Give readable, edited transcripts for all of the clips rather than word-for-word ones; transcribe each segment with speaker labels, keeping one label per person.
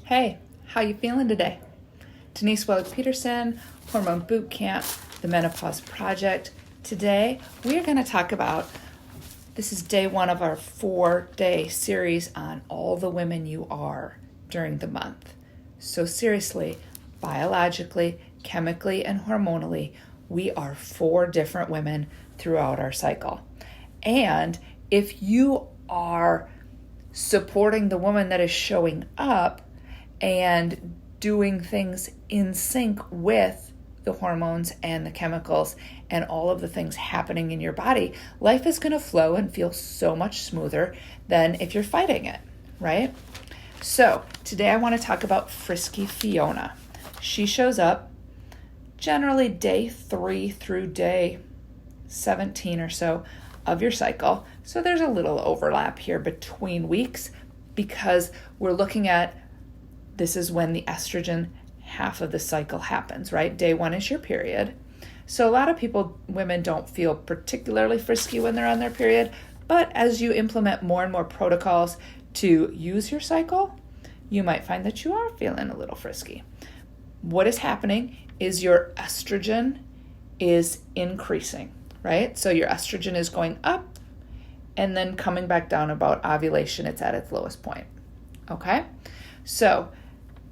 Speaker 1: Hey, how you feeling today? Denise Wellick-Peterson, Hormone Boot Camp, the Menopause Project. Today, we are going to talk about, this is day one of our 4-day series on all the women you are during the month. So seriously, biologically, chemically, and hormonally, we are 4 different women throughout our cycle. And if you are supporting the woman that is showing up and doing things in sync with the hormones and the chemicals and all of the things happening in your body, life is going to flow and feel so much smoother than if you're fighting it, right? So today I want to talk about Frisky Fiona. She shows up generally day 3 through day 17 or so of your cycle. So there's a little overlap here between weeks because we're looking at, this is when the estrogen half of the cycle happens, right? Day 1 is your period. So a lot of women don't feel particularly frisky when they're on their period, but as you implement more and more protocols to use your cycle, you might find that you are feeling a little frisky. What is happening is your estrogen is increasing, right? So your estrogen is going up and then coming back down about ovulation. It's at its lowest point, okay? So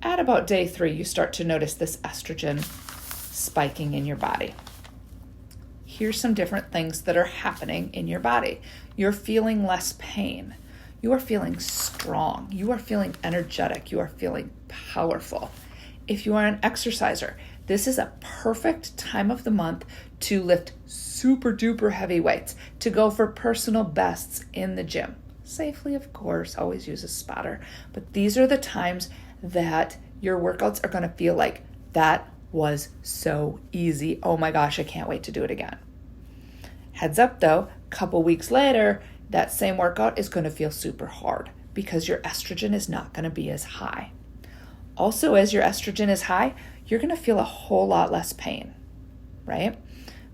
Speaker 1: at about day 3, you start to notice this estrogen spiking in your body. Here's some different things that are happening in your body. You're feeling less pain. You are feeling strong. You are feeling energetic. You are feeling powerful. If you are an exerciser, this is a perfect time of the month to lift super duper heavy weights, to go for personal bests in the gym. Safely, of course, always use a spotter. But these are the times that your workouts are going to feel like, that was so easy. Oh my gosh, I can't wait to do it again. Heads up though, a couple weeks later, that same workout is going to feel super hard because your estrogen is not going to be as high. Also, as your estrogen is high, you're going to feel a whole lot less pain, right?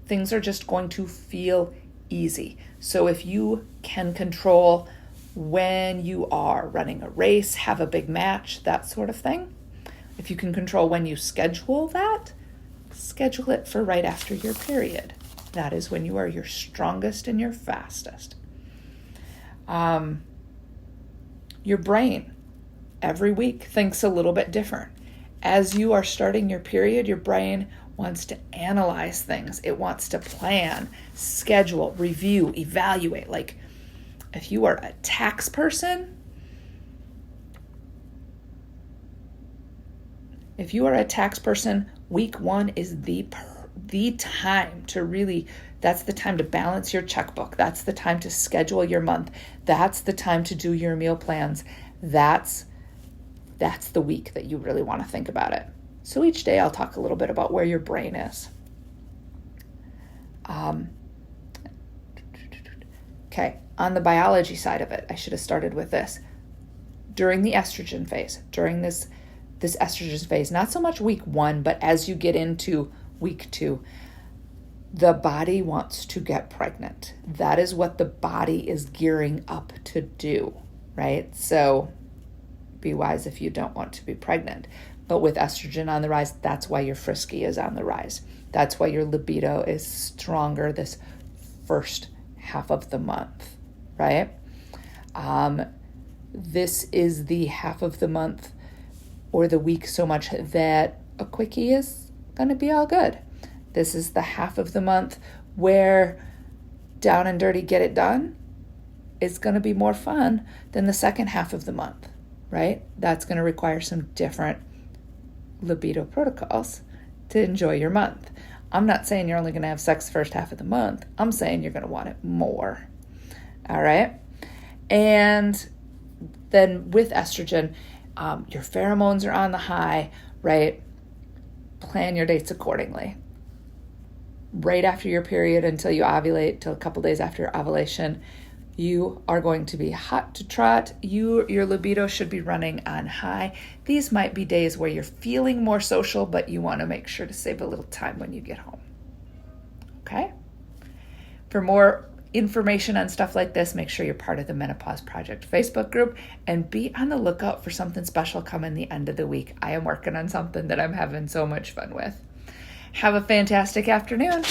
Speaker 1: Things are just going to feel easy. So if you can control when you are running a race, have a big match, that sort of thing, if you can control when you schedule that, schedule it for right after your period. That is when you are your strongest and your fastest. Your brain every week thinks a little bit different. As you are starting your period, your brain wants to analyze things. It wants to plan, schedule, review, evaluate. Like if you are a tax person, week 1 is the time to really, that's the time to balance your checkbook. That's the time to schedule your month. That's the time to do your meal plans. That's the week that you really want to think about it. So each day I'll talk a little bit about where your brain is. Okay, on the biology side of it, I should have started with this. During the estrogen phase, during this estrogen phase, not so much week 1, but as you get into week 2, the body wants to get pregnant. That is what the body is gearing up to do, right? So be wise if you don't want to be pregnant. But with estrogen on the rise, that's why your frisky is on the rise. That's why your libido is stronger this first half of the month, right? This is the half of the month or the week so much that a quickie is going to be all good. This is the half of the month where down and dirty, get it done is going to be more fun than the second half of the month, right? That's going to require some different libido protocols to enjoy your month. I'm not saying you're only going to have sex the first half of the month. I'm saying you're going to want it more. All right. And then with estrogen, your pheromones are on the high, right? Plan your dates accordingly. Right after your period until you ovulate, till a couple days after your ovulation, you are going to be hot to trot. Your libido should be running on high. These might be days where you're feeling more social, but you want to make sure to save a little time when you get home. Okay? For more information on stuff like this, make sure you're part of the Menopause Project Facebook group, and be on the lookout for something special coming the end of the week. I am working on something that I'm having so much fun with. Have a fantastic afternoon.